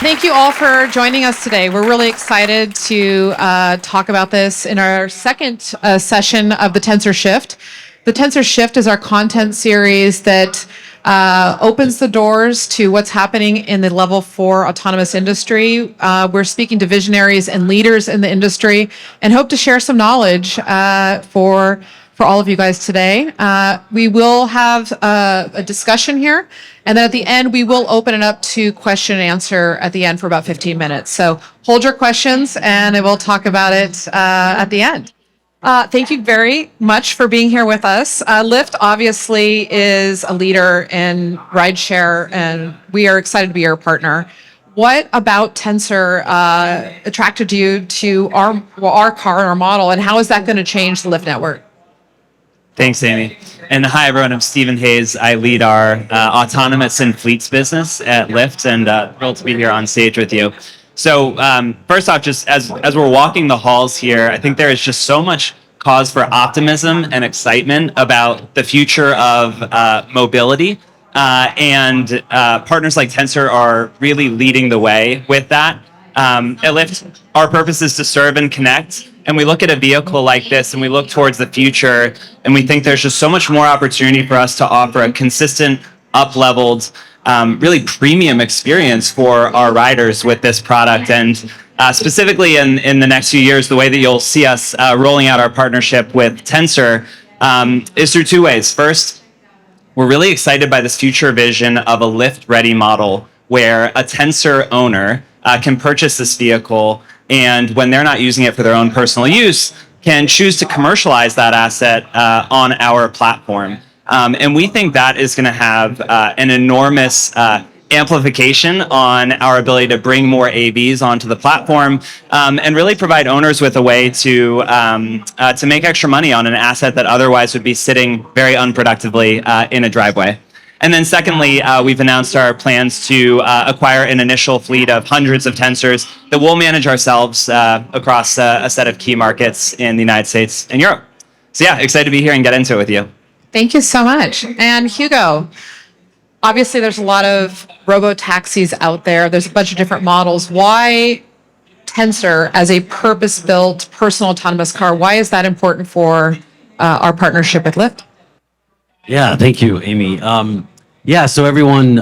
Thank you all for joining us today. We're really excited to talk about this in our second session of the Tensor Shift. The Tensor Shift is our content series that opens the doors to what's happening in the level 4 autonomous industry. We're speaking to visionaries and leaders in the industry and hope to share some knowledge for all of you guys today. We will have a discussion here, and then at the end, we will open it up to question and answer at the end for about 15 minutes. So hold your questions, and we'll talk about it at the end. Thank you very much for being here with us. Lyft obviously is a leader in rideshare, and we are excited to be your partner. What about Tensor attracted you to our car and our model, and how is that going to change the Lyft network? Thanks, Amy. And hi, everyone. I'm Stephen Hayes. I lead our autonomous and fleets business at Lyft, and thrilled to be here on stage with you. So first off, just as we're walking the halls here, I think there is just so much cause for optimism and excitement about the future of mobility. And partners like Tensor are really leading the way with that. At Lyft, our purpose is to serve and connect. And we look at a vehicle like this and we look towards the future and we think there's just so much more opportunity for us to offer a consistent, up-leveled, really premium experience for our riders with this product. And specifically in the next few years, the way that you'll see us rolling out our partnership with Tensor is through two ways. First, we're really excited by this future vision of a Lyft-ready model where a Tensor owner can purchase this vehicle, and when they're not using it for their own personal use, can choose to commercialize that asset on our platform. And we think that is going to have an enormous amplification on our ability to bring more AVs onto the platform and really provide owners with a way to make extra money on an asset that otherwise would be sitting very unproductively in a driveway. And then secondly, we've announced our plans to acquire an initial fleet of hundreds of Tensors that we'll manage ourselves across a set of key markets in the United States and Europe. So yeah, excited to be here and get into it with you. Thank you so much. And Hugo, obviously there's a lot of RoboTaxis out there. There's a bunch of different models. Why Tensor as a purpose-built personal autonomous car? Why is that important for our partnership with Lyft? Yeah, thank you, Amy. So everyone,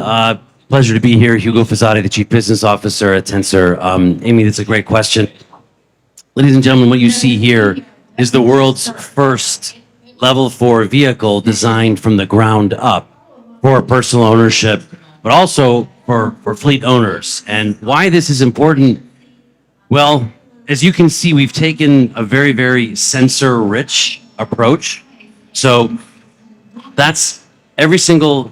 pleasure to be here. Hugo Fozzati, the Chief Business Officer at Tensor. Amy, that's a great question. Ladies and gentlemen, what you see here is the world's first level 4 vehicle designed from the ground up for personal ownership, but also for fleet owners. And why this is important? Well, as you can see, we've taken a very, very sensor-rich approach. So that's every single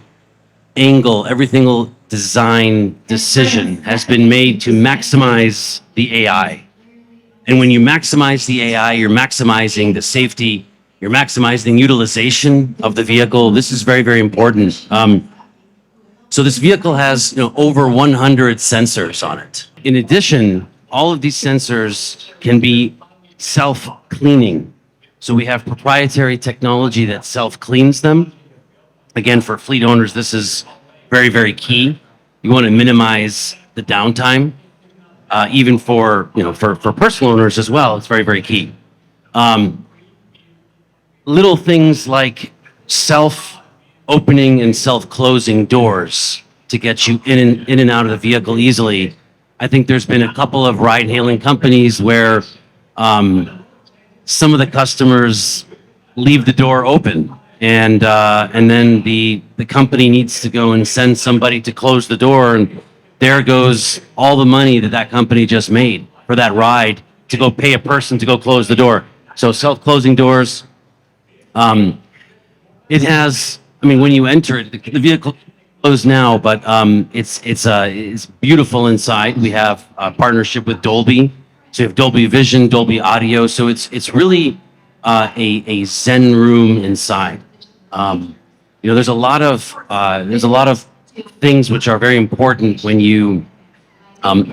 angle, every single design decision has been made to maximize the AI. And when you maximize the AI, you're maximizing the safety, you're maximizing utilization of the vehicle. This is very, very important. So this vehicle has over 100 sensors on it. In addition, all of these sensors can be self-cleaning. So we have proprietary technology that self-cleans them. Again, for fleet owners, this is very, very key. You want to minimize the downtime, even for personal owners as well. It's very, very key. Little things like self-opening and self-closing doors to get you in and out of the vehicle easily. I think there's been a couple of ride-hailing companies where some of the customers leave the door open, and then the company needs to go and send somebody to close the door, and there goes all the money that company just made for that ride to go pay a person to go close the door. So self-closing doors. It has, when you enter it, the vehicle closed now, but it's beautiful inside. We have a partnership with Dolby. So you have Dolby Vision, Dolby Audio. So it's really a Zen room inside. There's a lot of things which are very important when you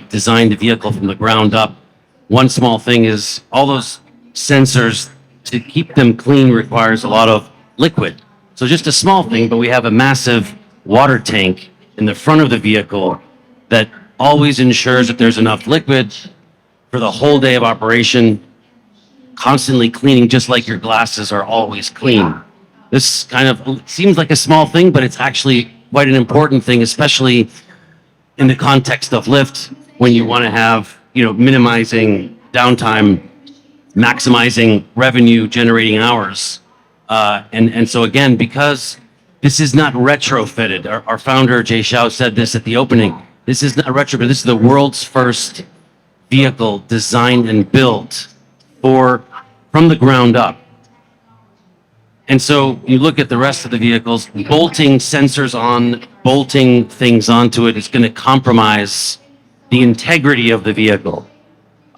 design the vehicle from the ground up. One small thing is all those sensors, to keep them clean requires a lot of liquid. So just a small thing, but we have a massive water tank in the front of the vehicle that always ensures that there's enough liquid for the whole day of operation, constantly cleaning, just like your glasses are always clean. This kind of seems like a small thing, but it's actually quite an important thing, especially in the context of Lyft, when you want to have, minimizing downtime, maximizing revenue generating hours. And so again, because this is not retrofitted, our founder, Jay Shao, said this at the opening. This is not retrofitted. This is the world's first vehicle designed and built from the ground up. And so you look at the rest of the vehicles, bolting sensors on, bolting things onto it is going to compromise the integrity of the vehicle.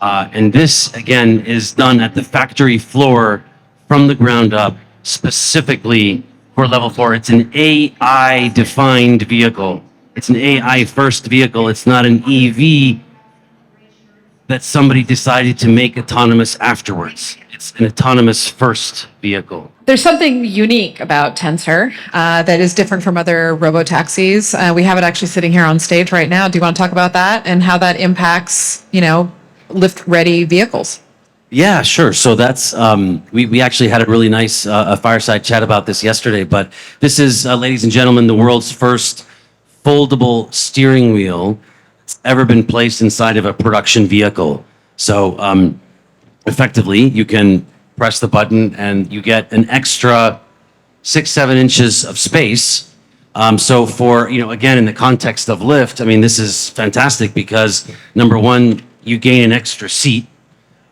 And this, again, is done at the factory floor from the ground up, specifically for level 4. It's an AI-defined vehicle. It's an AI-first vehicle. It's not an EV that somebody decided to make autonomous afterwards. It's an autonomous first vehicle. There's something unique about Tensor that is different from other RoboTaxis. We have it actually sitting here on stage right now. Do you want to talk about that and how that impacts, Lyft-ready vehicles? Yeah, sure. So that's we actually had a really nice a fireside chat about this yesterday. But this is, ladies and gentlemen, the world's first foldable steering wheel that's ever been placed inside of a production vehicle. So effectively, you can press the button and you get an extra 6-7 inches of space. So for, again, in the context of Lyft, I mean, this is fantastic because number one, you gain an extra seat.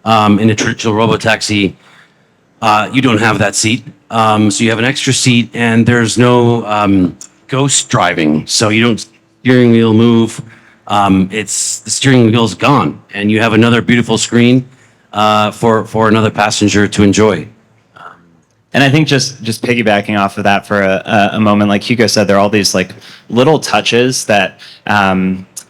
In a traditional RoboTaxi, you don't have that seat. So you have an extra seat and there's no ghost driving. So you don't steering wheel move. The steering wheel's gone and you have another beautiful screen for another passenger to enjoy. And I think just piggybacking off of that for a moment, like Hugo said, there are all these like little touches that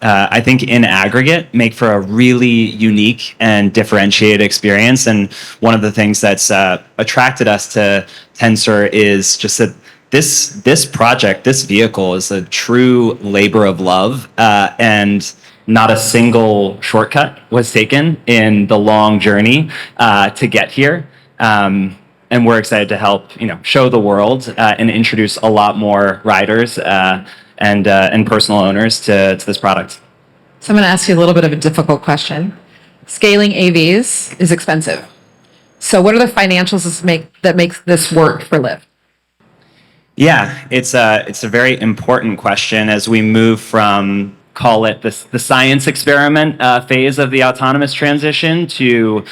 I think in aggregate make for a really unique and differentiated experience. And one of the things that's attracted us to Tensor is just that this project, this vehicle is a true labor of love, and not a single shortcut was taken in the long journey to get here. And we're excited to help, show the world and introduce a lot more riders and personal owners to this product. So I'm going to ask you a little bit of a difficult question. Scaling AVs is expensive. So what are the financials that makes this work for Lyft? Yeah, it's a very important question as we move from, call it the science experiment phase of the autonomous transition to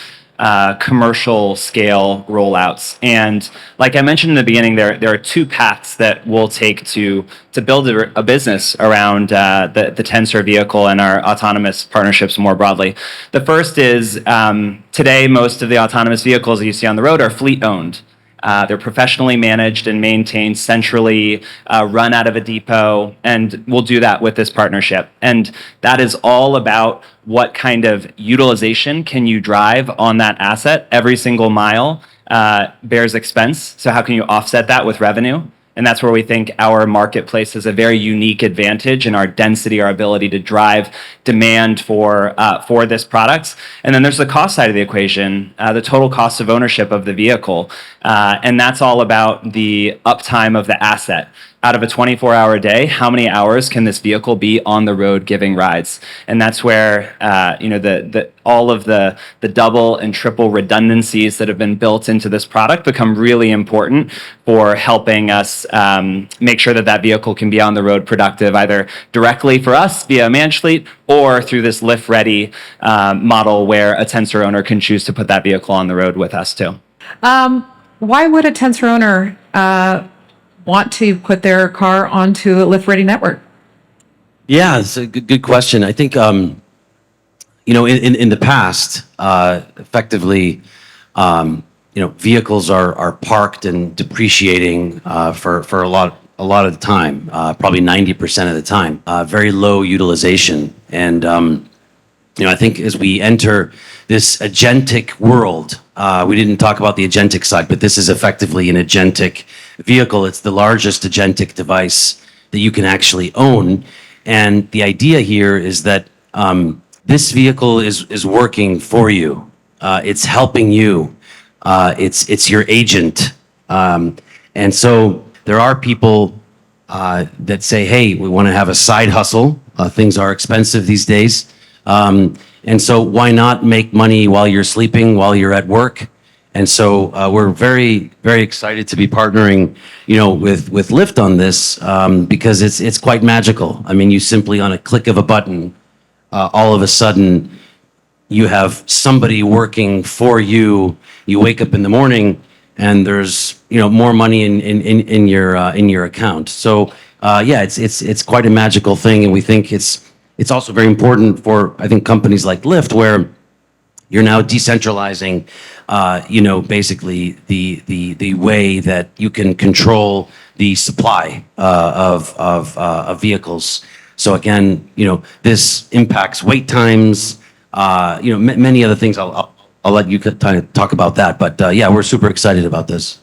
commercial scale rollouts. And like I mentioned in the beginning, there are two paths that we'll take to build a business around the Tensor vehicle and our autonomous partnerships more broadly. The first is today, most of the autonomous vehicles that you see on the road are fleet owned. They're professionally managed and maintained centrally, run out of a depot, and we'll do that with this partnership. And that is all about what kind of utilization can you drive on that asset. Every single mile bears expense, so how can you offset that with revenue? And that's where we think our marketplace has a very unique advantage in our density, our ability to drive demand for this product. And then there's the cost side of the equation, the total cost of ownership of the vehicle. And that's all about the uptime of the asset. Out of a 24-hour day, how many hours can this vehicle be on the road giving rides? And that's where all of the double and triple redundancies that have been built into this product become really important for helping us make sure that vehicle can be on the road productive, either directly for us via a managed fleet or through this Lyft-ready model where a Tensor owner can choose to put that vehicle on the road with us too. Why would a Tensor owner want to put their car onto a Lyft-ready network? Yeah, it's a good question. I think, in the past, effectively, vehicles are parked and depreciating for a lot of the time, probably 90% of the time, very low utilization. And, I think as we enter this agentic world, we didn't talk about the agentic side, but this is effectively an agentic vehicle. It's the largest agentic device that you can actually own. And the idea here is that this vehicle is working for you. It's helping you. It's your agent. And so there are people that say, hey, we want to have a side hustle. Things are expensive these days. And so why not make money while you're sleeping, while you're at work? And so we're very, very excited to be partnering, with Lyft on this because it's quite magical. I mean, you simply on a click of a button, all of a sudden you have somebody working for you. You wake up in the morning and there's more money in your account. So yeah, it's quite a magical thing, and we think it's also very important for, I think, companies like Lyft, where you're now decentralizing, basically the way that you can control the supply of vehicles. So again, this impacts wait times, many other things. I'll let you kind of talk about that, but yeah, we're super excited about this.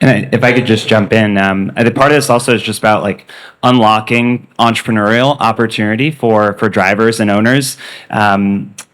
And if I could just jump in, I think part of this also is just about like unlocking entrepreneurial opportunity for drivers and owners.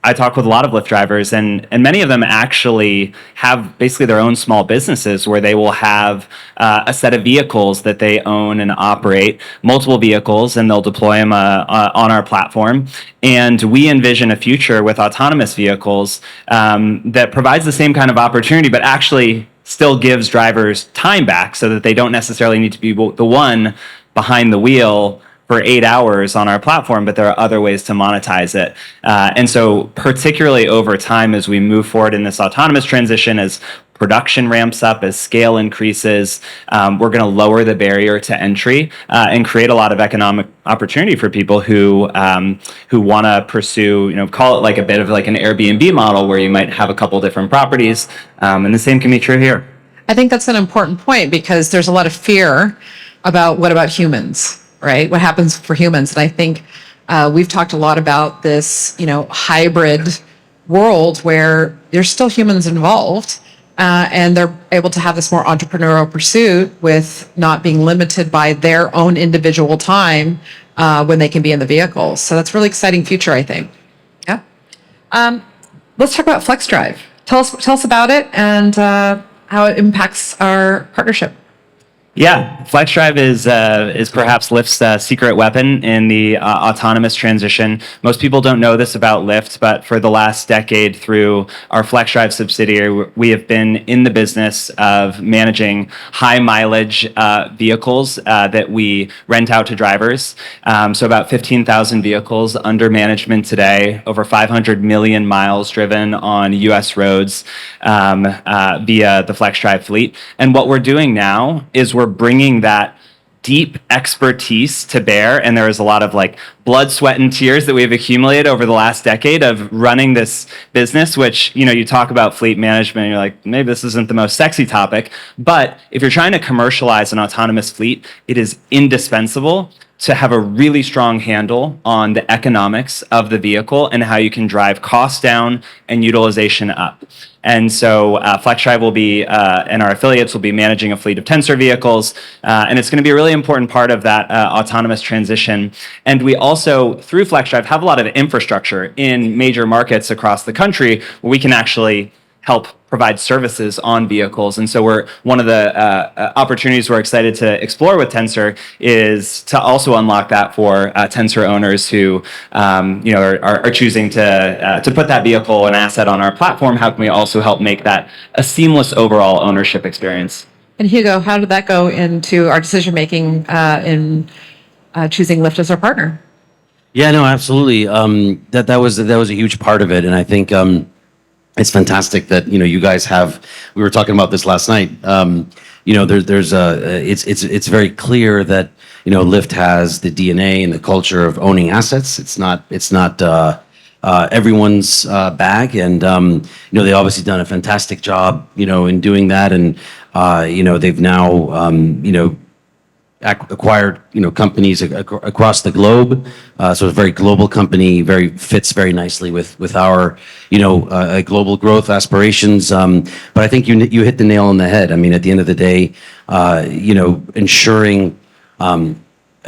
I talk with a lot of Lyft drivers, and many of them actually have basically their own small businesses where they will have a set of vehicles that they own and operate, multiple vehicles, and they'll deploy them on our platform. And we envision a future with autonomous vehicles that provides the same kind of opportunity, but actually still gives drivers time back so that they don't necessarily need to be the one behind the wheel for 8 hours on our platform, but there are other ways to monetize it. And so particularly over time, as we move forward in this autonomous transition, as production ramps up, as scale increases, we're going to lower the barrier to entry and create a lot of economic opportunity for people who want to pursue, call it like a bit of like an Airbnb model where you might have a couple different properties. And the same can be true here. I think that's an important point because there's a lot of fear about what about humans, right? What happens for humans? And I think we've talked a lot about this, hybrid world where there's still humans involved. And they're able to have this more entrepreneurial pursuit with not being limited by their own individual time when they can be in the vehicles. So that's a really exciting future, I think. Yeah. Let's talk about FlexDrive. Tell us about it and how it impacts our partnership. Yeah, FlexDrive is perhaps Lyft's secret weapon in the autonomous transition. Most people don't know this about Lyft, but for the last decade, through our FlexDrive subsidiary, we have been in the business of managing high mileage vehicles that we rent out to drivers. So about 15,000 vehicles under management today, over 500 million miles driven on U.S. roads via the FlexDrive fleet. And what we're doing now is we're bringing that deep expertise to bear, and there is a lot of like blood, sweat, and tears that we've accumulated over the last decade of running this business, which, you talk about fleet management and you're like, maybe this isn't the most sexy topic, but if you're trying to commercialize an autonomous fleet, it is indispensable to have a really strong handle on the economics of the vehicle and how you can drive costs down and utilization up. And so FlexDrive will be, and our affiliates will be managing a fleet of Tensor vehicles, and it's going to be a really important part of that autonomous transition. And we also, through FlexDrive, have a lot of infrastructure in major markets across the country where we can actually help provide services on vehicles. And so one of the opportunities we're excited to explore with Tensor is to also unlock that for Tensor owners who are choosing to put that vehicle and asset on our platform. How can we also help make that a seamless overall ownership experience? And Hugo, how did that go into our decision making in choosing Lyft as our partner? Yeah, no, absolutely. That was a huge part of it, and I think it's fantastic that you guys have. We were talking about this last night. It's very clear that Lyft has the DNA and the culture of owning assets. It's not everyone's bag, and they obviously done a fantastic job in doing that, and they've now acquired companies across the globe, so it's a very global company, fits very nicely with our global growth aspirations. But I think you hit the nail on the head. I mean, at the end of the day, ensuring a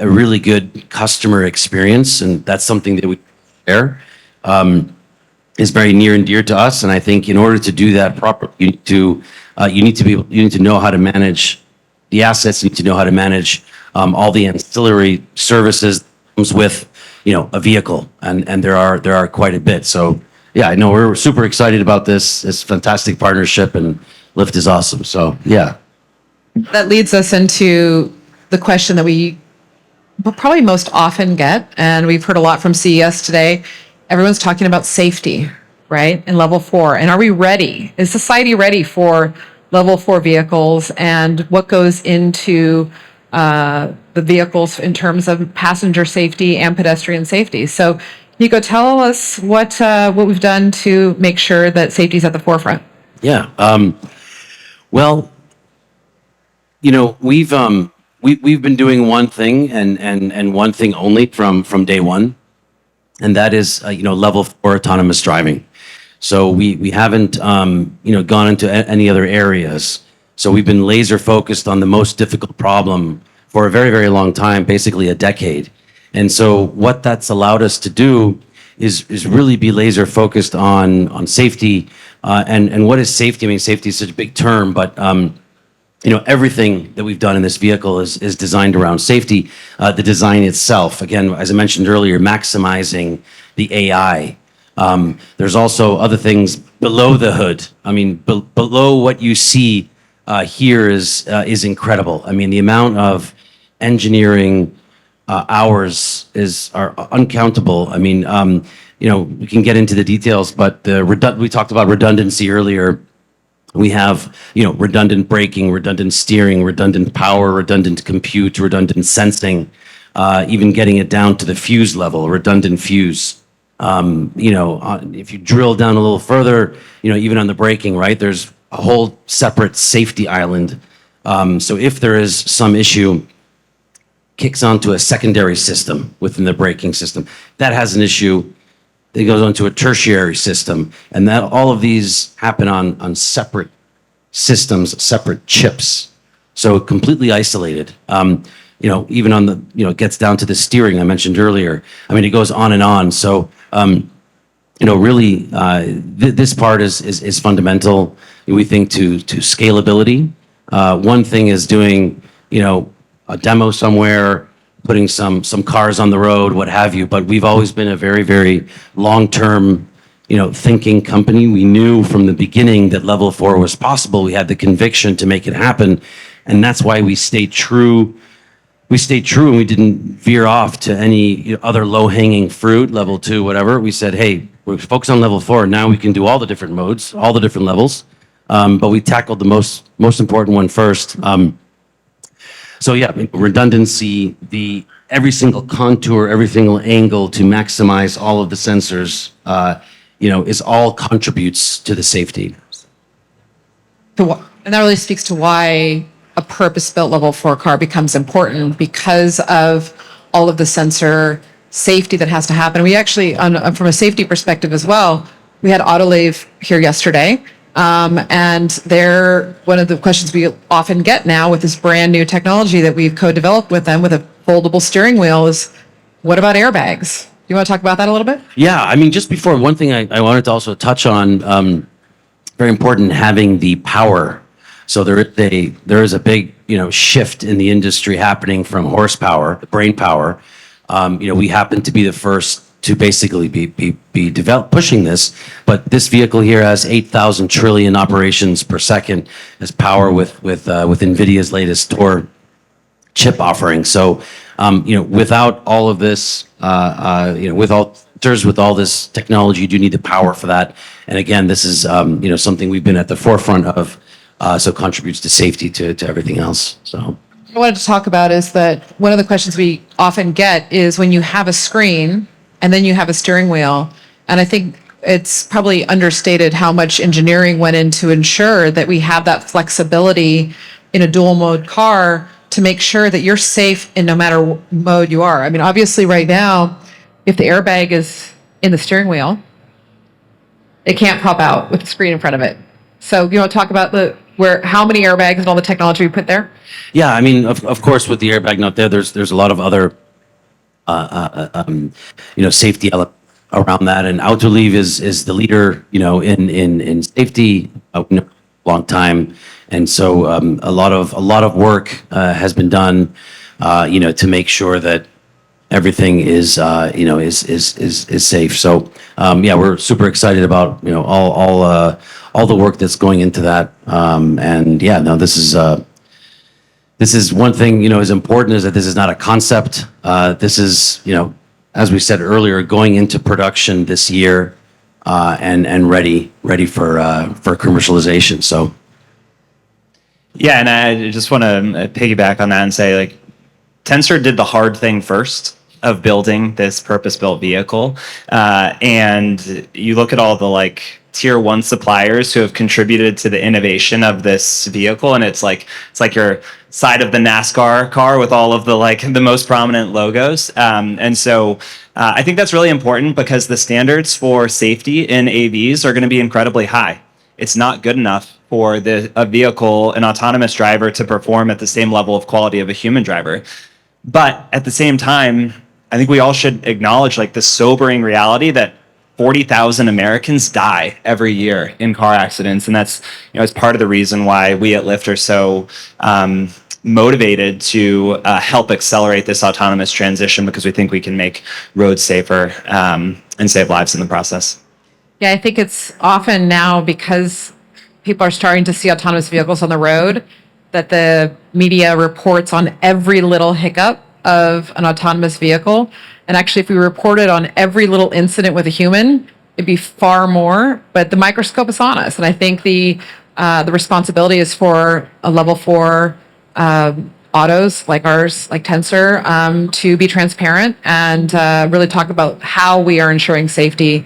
really good customer experience, and that's something that we share. is very near and dear to us. And I think in order to do that properly, you need to know how to manage the assets. You need to know how to manage all the ancillary services that comes with, a vehicle, and there are quite a bit. So yeah, I know we're super excited about this fantastic partnership, and Lyft is awesome. So yeah. That leads us into the question that we will probably most often get, and we've heard a lot from CES today. Everyone's talking about safety, right? In level 4. And are we ready? Is society ready for level 4 vehicles, and what goes into the vehicles in terms of passenger safety and pedestrian safety? So, Hugo, tell us what we've done to make sure that safety is at the forefront. Yeah. Well, we've been doing one thing and one thing only from day one, and that is level 4 autonomous driving. So we haven't gone into any other areas. So we've been laser focused on the most difficult problem for a very, very long time, basically a decade. And so what that's allowed us to do is really be laser focused on safety. And what is safety? I mean, safety is such a big term, but everything that we've done in this vehicle is designed around safety. The design itself, again, as I mentioned earlier, maximizing the AI. There's also other things below the hood. I mean, below what you see here is incredible. I mean, the amount of engineering hours are uncountable. I mean, we can get into the details, but we talked about redundancy earlier. We have, redundant braking, redundant steering, redundant power, redundant compute, redundant sensing, even getting it down to the fuse level, redundant fuse. If you drill down a little further, even on the braking, right, there's a whole separate safety island. So if there is some issue, kicks onto a secondary system within the braking system. That has an issue. It goes onto a tertiary system, and that all of these happen on separate systems, separate chips, so completely isolated. Even on the it gets down to the steering I mentioned earlier. I mean, it goes on and on. So really, this part is fundamental. We think to scalability. One thing is doing a demo somewhere, putting some cars on the road, what have you. But we've always been a very, very long-term, thinking company. We knew from the beginning that level 4 was possible. We had the conviction to make it happen, and that's why we stayed true. We stayed true, and we didn't veer off to any other low-hanging fruit, level 2, whatever. We said, hey, we're focused on level 4. Now we can do all the different modes, all the different levels. But we tackled the most important one first. So yeah, redundancy, every single contour, every single angle to maximize all of the sensors, is all contributes to the safety. And that really speaks to why a purpose-built level 4 car becomes important, because of all of the sensor safety that has to happen. We actually, from a safety perspective as well, we had Autolave here yesterday. And one of the questions we often get now with this brand new technology that we've co-developed with them with a foldable steering wheel is, what about airbags? You want to talk about that a little bit? Yeah, I mean, just before, one thing I wanted to also touch on, very important, having the power. So there is a big shift in the industry happening from horsepower, brain power. We happen to be the first to basically be pushing this, but this vehicle here has 8,000 trillion operations per second as power with NVIDIA's latest Tor chip offering. So without all of this, with all this technology, you do need the power for that. And again, this is something we've been at the forefront of, so contributes to safety to everything else. So what I wanted to talk about is that one of the questions we often get is when you have a screen and then you have a steering wheel, and I think it's probably understated how much engineering went in to ensure that we have that flexibility in a dual mode car to make sure that you're safe in no matter what mode you are. I mean, obviously right now, if the airbag is in the steering wheel, it can't pop out with the screen in front of it. So you want to talk about how many airbags and all the technology we put there? Yeah, I mean, of course, with the airbag not there, there's a lot of other safety elements around that. And Autoliv is the leader, in safety, long time. And so a lot of work has been done, to make sure that everything is safe. So yeah, we're super excited about all the work that's going into that. And yeah, no, this is one thing is important, is that this is not a concept. This is as we said earlier, going into production this year, and ready for commercialization. So. Yeah, and I just want to piggyback on that and say, like, Tensor did the hard thing first of building this purpose-built vehicle, and you look at all the tier one suppliers who have contributed to the innovation of this vehicle, and it's like your side of the NASCAR car with all of the most prominent logos, and so I think that's really important because the standards for safety in AVs are going to be incredibly high. It's not good enough for a vehicle, an autonomous driver, to perform at the same level of quality of a human driver. But at the same time, I think we all should acknowledge the sobering reality that 40,000 Americans die every year in car accidents, and that's it's part of the reason why we at Lyft are so motivated to help accelerate this autonomous transition, because we think we can make roads safer and save lives in the process. Yeah, I think it's often now, because people are starting to see autonomous vehicles on the road, that the media reports on every little hiccup of an autonomous vehicle. And actually, if we reported on every little incident with a human, it'd be far more. But the microscope is on us, and I think the responsibility is for a level 4 autos like ours, like Tensor, to be transparent and really talk about how we are ensuring safety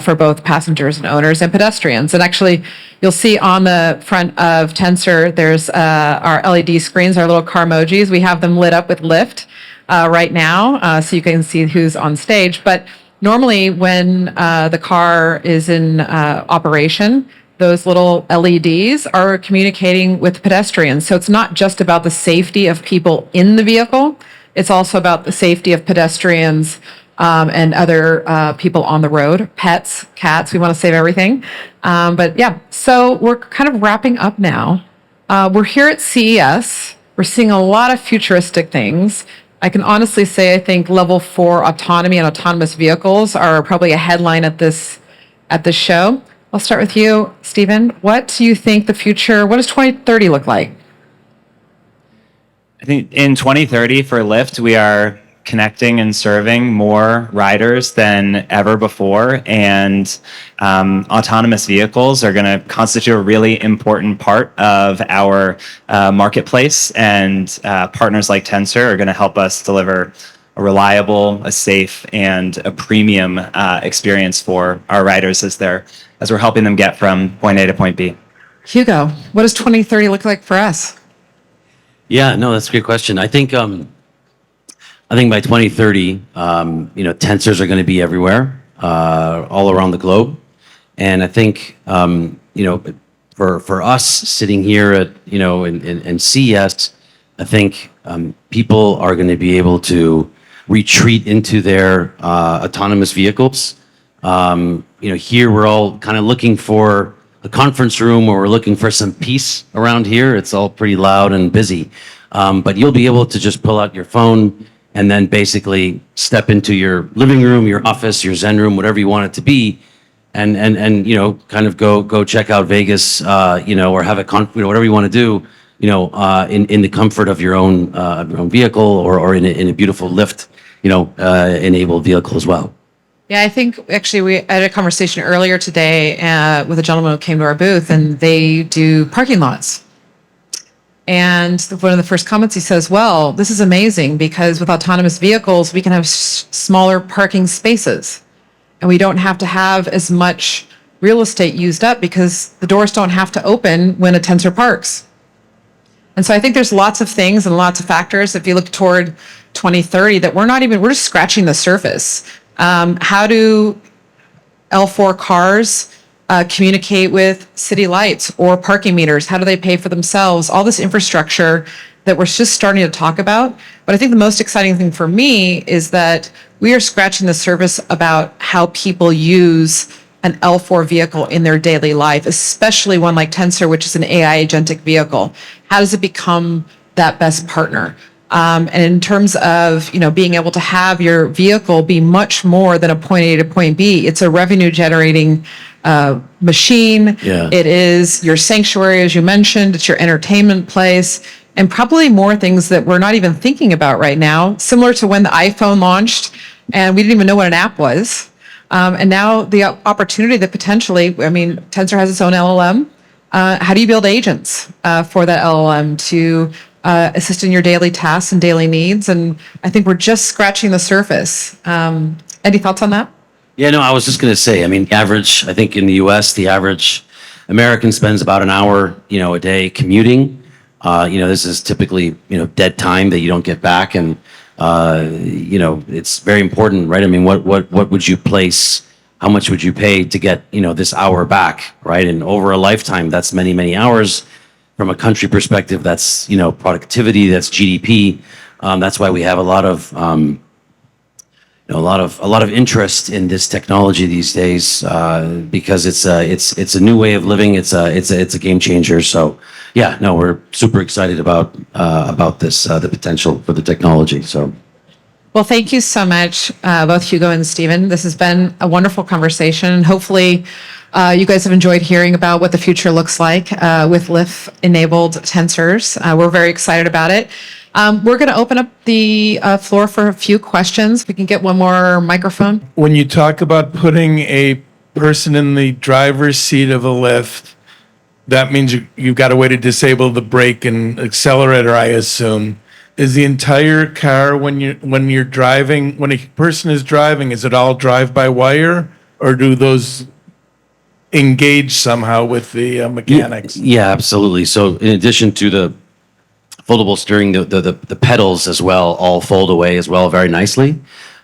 for both passengers and owners and pedestrians. And actually, you'll see on the front of Tensor, there's our LED screens, our little car emojis. We have them lit up with Lyft right now, so you can see who's on stage. But normally, when the car is in operation, those little LEDs are communicating with pedestrians. So it's not just about the safety of people in the vehicle. It's also about the safety of pedestrians and other people on the road, pets, cats. We want to save everything. But yeah, so we're kind of wrapping up now. We're here at CES. We're seeing a lot of futuristic things. I can honestly say I think level 4 autonomy and autonomous vehicles are probably a headline at this show. I'll start with you, Stephen. What do you think what does 2030 look like? I think in 2030 for Lyft, we are connecting and serving more riders than ever before, and autonomous vehicles are going to constitute a really important part of our marketplace, and partners like Tensor are going to help us deliver a reliable, a safe, and a premium experience for our riders as we're helping them get from point A to point B. Hugo, what does 2030 look like for us? Yeah, no, that's a great question. I think by 2030, tensors are going to be everywhere, all around the globe, and I think for us sitting here at in CES, I think people are going to be able to retreat into their autonomous vehicles. Here we're all kind of looking for a conference room, or we're looking for some peace around here. It's all pretty loud and busy, but you'll be able to just pull out your phone and then basically step into your living room, your office, your Zen room, whatever you want it to be, and kind of go check out Vegas, or have whatever you want to do, in the comfort of your own vehicle, or in a beautiful Lyft, enabled vehicle as well. Yeah, I think actually we had a conversation earlier today with a gentleman who came to our booth, and they do parking lots. And one of the first comments he says, well, this is amazing because with autonomous vehicles, we can have smaller parking spaces, and we don't have to have as much real estate used up because the doors don't have to open when a Tensor parks. And so I think there's lots of things and lots of factors, if you look toward 2030, that we're just scratching the surface. How do L4 cars communicate with city lights or parking meters? How do they pay for themselves? All this infrastructure that we're just starting to talk about. But I think the most exciting thing for me is that we are scratching the surface about how people use an L4 vehicle in their daily life, especially one like Tensor, which is an AI agentic vehicle. How does it become that best partner? And in terms of being able to have your vehicle be much more than a point A to point B, it's a revenue generating machine. Yeah. It is your sanctuary, as you mentioned. It's your entertainment place, and probably more things that we're not even thinking about right now. Similar to when the iPhone launched, and we didn't even know what an app was. And now the opportunity that potentially, Tensor has its own LLM. How do you build agents for that LLM to assist in your daily tasks and daily needs? And I think we're just scratching the surface. Any thoughts on that? Yeah, no, I was just going to say, I think in the US, the average American spends about an hour, a day commuting. This is typically, dead time that you don't get back. And, it's very important, right? What would you place? How much would you pay to get, this hour back, right? And over a lifetime, that's many, many hours. From a country perspective, that's, productivity, that's GDP. That's why we have a lot of, a lot of interest in this technology these days, because it's a new way of living. It's a game changer. So yeah, no, we're super excited about this, the potential for the technology. So. Well, thank you so much, both Hugo and Stephen. This has been a wonderful conversation. Hopefully, you guys have enjoyed hearing about what the future looks like with Lyft-enabled tensors. We're very excited about it. We're going to open up the floor for a few questions. We can get one more microphone. When you talk about putting a person in the driver's seat of a Lyft, that means you've got a way to disable the brake and accelerator, I assume. Is the entire car when you're driving, when a person is driving, is it all drive-by-wire, or do those engage somehow with the mechanics? Yeah, absolutely. So in addition to the foldable steering, the pedals as well all fold away as well very nicely.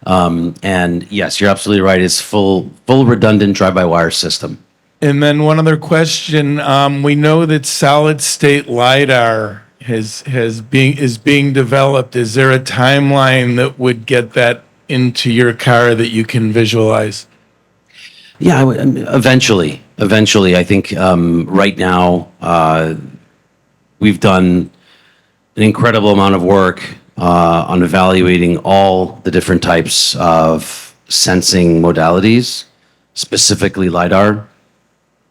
And yes, you're absolutely right. It's full redundant drive-by-wire system. And then one other question. We know that solid-state LiDAR is being developed. Is there a timeline that would get that into your car that you can visualize? Yeah, eventually. I think right now we've done an incredible amount of work on evaluating all the different types of sensing modalities, specifically LiDAR.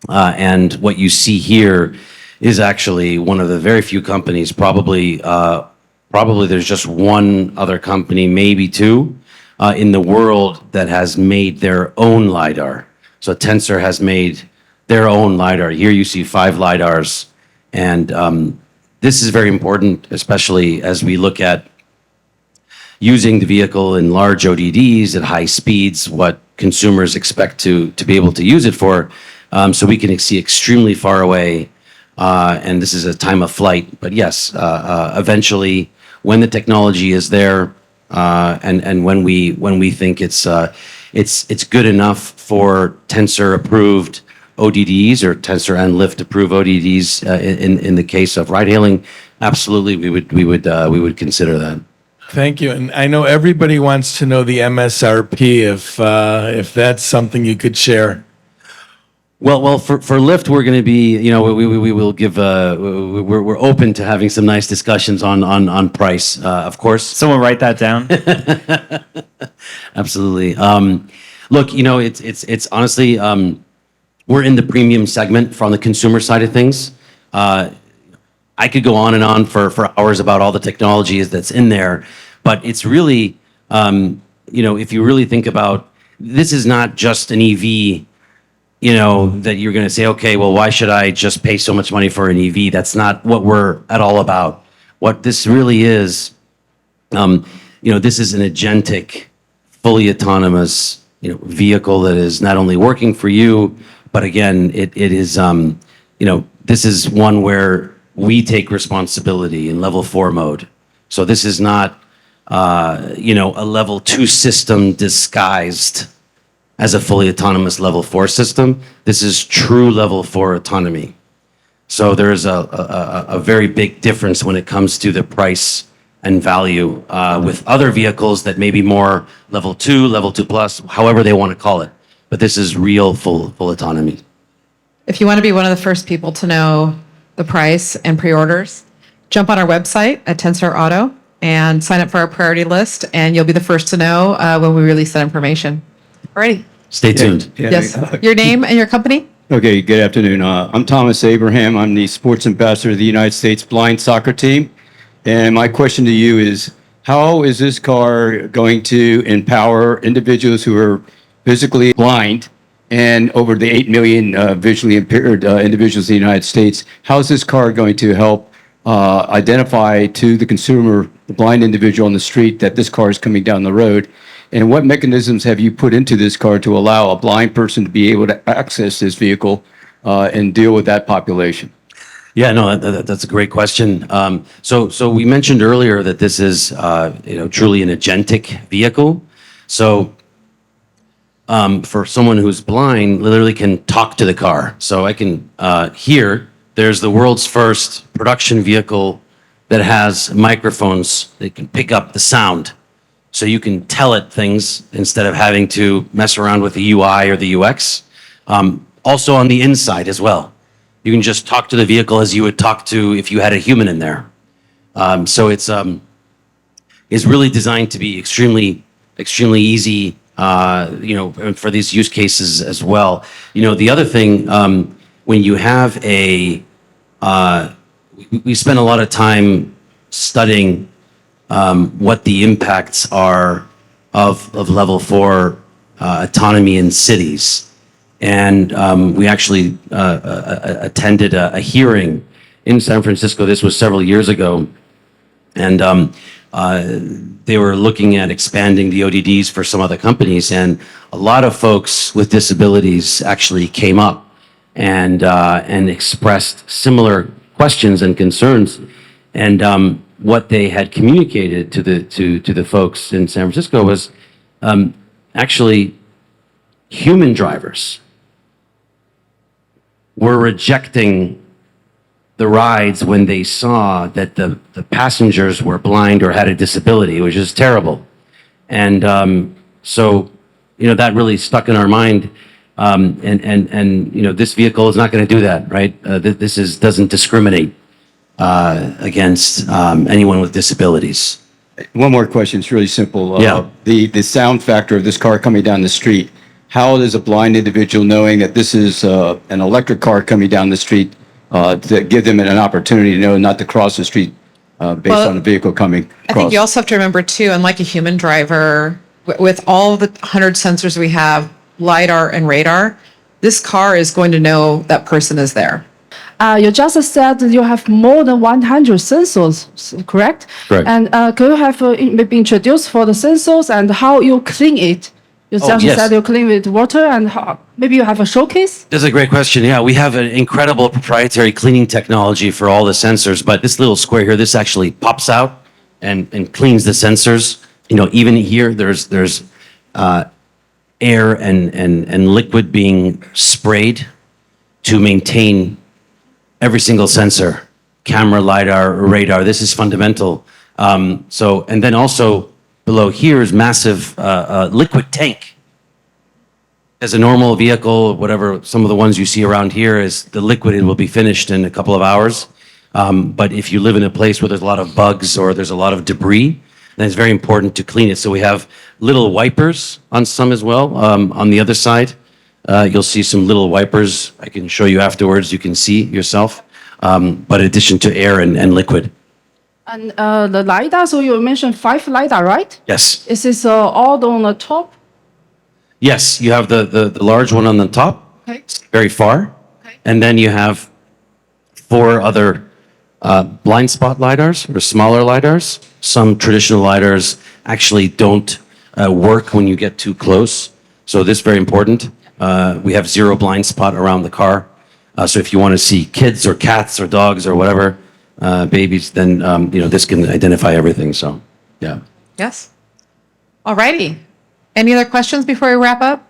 And what you see here is actually one of the very few companies, probably there's just one other company, maybe two, in the world that has made their own LiDAR. So Tensor has made their own LiDAR. Here you see 5 LiDARs. And this is very important, especially as we look at using the vehicle in large ODDs at high speeds, what consumers expect to be able to use it for. So we can see extremely far away. And this is a time of flight. But yes, eventually, when the technology is there, and when we think it's good enough for Tensor approved ODDs or Tensor and Lyft approved ODDs in the case of ride hailing, absolutely we would consider that. Thank you. And I know everybody wants to know the MSRP, if that's something you could share. Well, for Lyft, we're going to be, we will give, we're open to having some nice discussions on price, of course. Someone write that down. Absolutely. Look, it's honestly, we're in the premium segment from the consumer side of things. I could go on and on for hours about all the technology that's in there, but it's really, if you really think about, this is not just an EV, that you're going to say, okay, well, why should I just pay so much money for an EV? That's not what we're at all about. What this really is, this is an agentic, fully autonomous, vehicle that is not only working for you, but again, it is, this is one where we take responsibility in level 4 mode. So this is not, a level 2 system disguised as a fully autonomous level 4 system. This is true level 4 autonomy. So there's a very big difference when it comes to the price and value with other vehicles that may be more level 2, level 2 plus, however they want to call it. But this is real full autonomy. If you want to be one of the first people to know the price and pre-orders, jump on our website at Tensor Auto and sign up for our priority list, and you'll be the first to know when we release that information. Alrighty. Stay tuned. Yeah. Yes. Your name and your company? Okay, good afternoon. I'm Thomas Abraham. I'm the sports ambassador of the United States blind soccer team. And my question to you is, how is this car going to empower individuals who are physically blind and over the 8 million visually impaired individuals in the United States? How is this car going to help identify to the consumer, the blind individual on the street, that this car is coming down the road? And what mechanisms have you put into this car to allow a blind person to be able to access this vehicle and deal with that population? Yeah, no, that's a great question. So we mentioned earlier that this is, truly an agentic vehicle. So for someone who's blind, literally can talk to the car. So I can here. There's the world's first production vehicle that has microphones that can pick up the sound. So you can tell it things instead of having to mess around with the UI or the UX. Also on the inside as well. You can just talk to the vehicle as you would talk to if you had a human in there. So it's really designed to be extremely easy, for these use cases as well. The other thing, when you have we spend a lot of time studying what the impacts are of level 4 autonomy in cities. And we actually attended a hearing in San Francisco. This was several years ago. And they were looking at expanding the ODDs for some other companies. And a lot of folks with disabilities actually came up and expressed similar questions and concerns. And what they had communicated to the folks in San Francisco was actually human drivers were rejecting the rides when they saw that the passengers were blind or had a disability, which is terrible. And so that really stuck in our mind. This vehicle is not going to do that, right? This doesn't discriminate against anyone with disabilities. One more question. It's really simple. Yeah. The sound factor of this car coming down the street. How does a blind individual, knowing that this is an electric car coming down the street, to give them an opportunity to know not to cross the street based on a vehicle coming across? I think you also have to remember too, unlike a human driver, with all the 100 sensors we have, LiDAR and radar, this car is going to know that person is there. You just said you have more than 100 sensors, correct? Correct. And could you have maybe introduced for the sensors and how you clean it? You just yes. said you clean with water, and how, maybe you have a showcase? That's a great question. Yeah, we have an incredible proprietary cleaning technology for all the sensors, but this little square here, this actually pops out and cleans the sensors. Even here, there's air and liquid being sprayed to maintain every single sensor, camera, LiDAR, radar. This is fundamental. And then also below here is massive liquid tank. As a normal vehicle, whatever, some of the ones you see around here is the liquid, it will be finished in a couple of hours. But if you live in a place where there's a lot of bugs or there's a lot of debris, then it's very important to clean it. So we have little wipers on some as well. On the other side, you'll see some little wipers. I can show you afterwards. You can see yourself. But in addition to air and liquid. And the LiDAR, so you mentioned 5 LiDAR, right? Yes. Is this all on the top? Yes, you have the large one on the top, Okay. very far. Okay. And then you have 4 other blind spot LiDARs or smaller LiDARs. Some traditional LiDARs actually don't work when you get too close. So this is very important. We have 0 blind spot around the car. So if you want to see kids or cats or dogs or whatever, babies, then this can identify everything. So, yeah. Yes? All righty. Any other questions before we wrap up?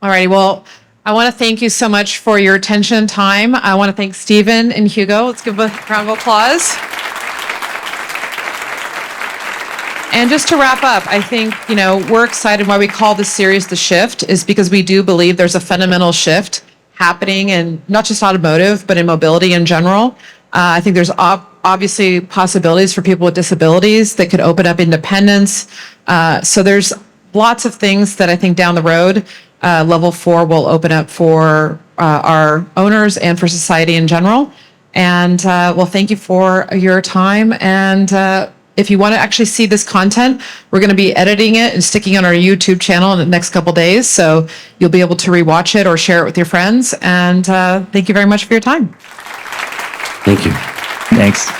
All righty. Well, I want to thank you so much for your attention and time. I want to thank Stephen and Hugo. Let's give a round of applause. And just to wrap up, I think, we're excited why we call this series The Shift is because we do believe there's a fundamental shift happening in not just automotive, but in mobility in general. I think there's obviously possibilities for people with disabilities that could open up independence. So there's lots of things that I think down the road, level 4 will open up for our owners and for society in general. And well, thank you for your time. And if you want to actually see this content, we're going to be editing it and sticking it on our YouTube channel in the next couple days. So you'll be able to rewatch it or share it with your friends. And thank you very much for your time. Thank you. Thanks.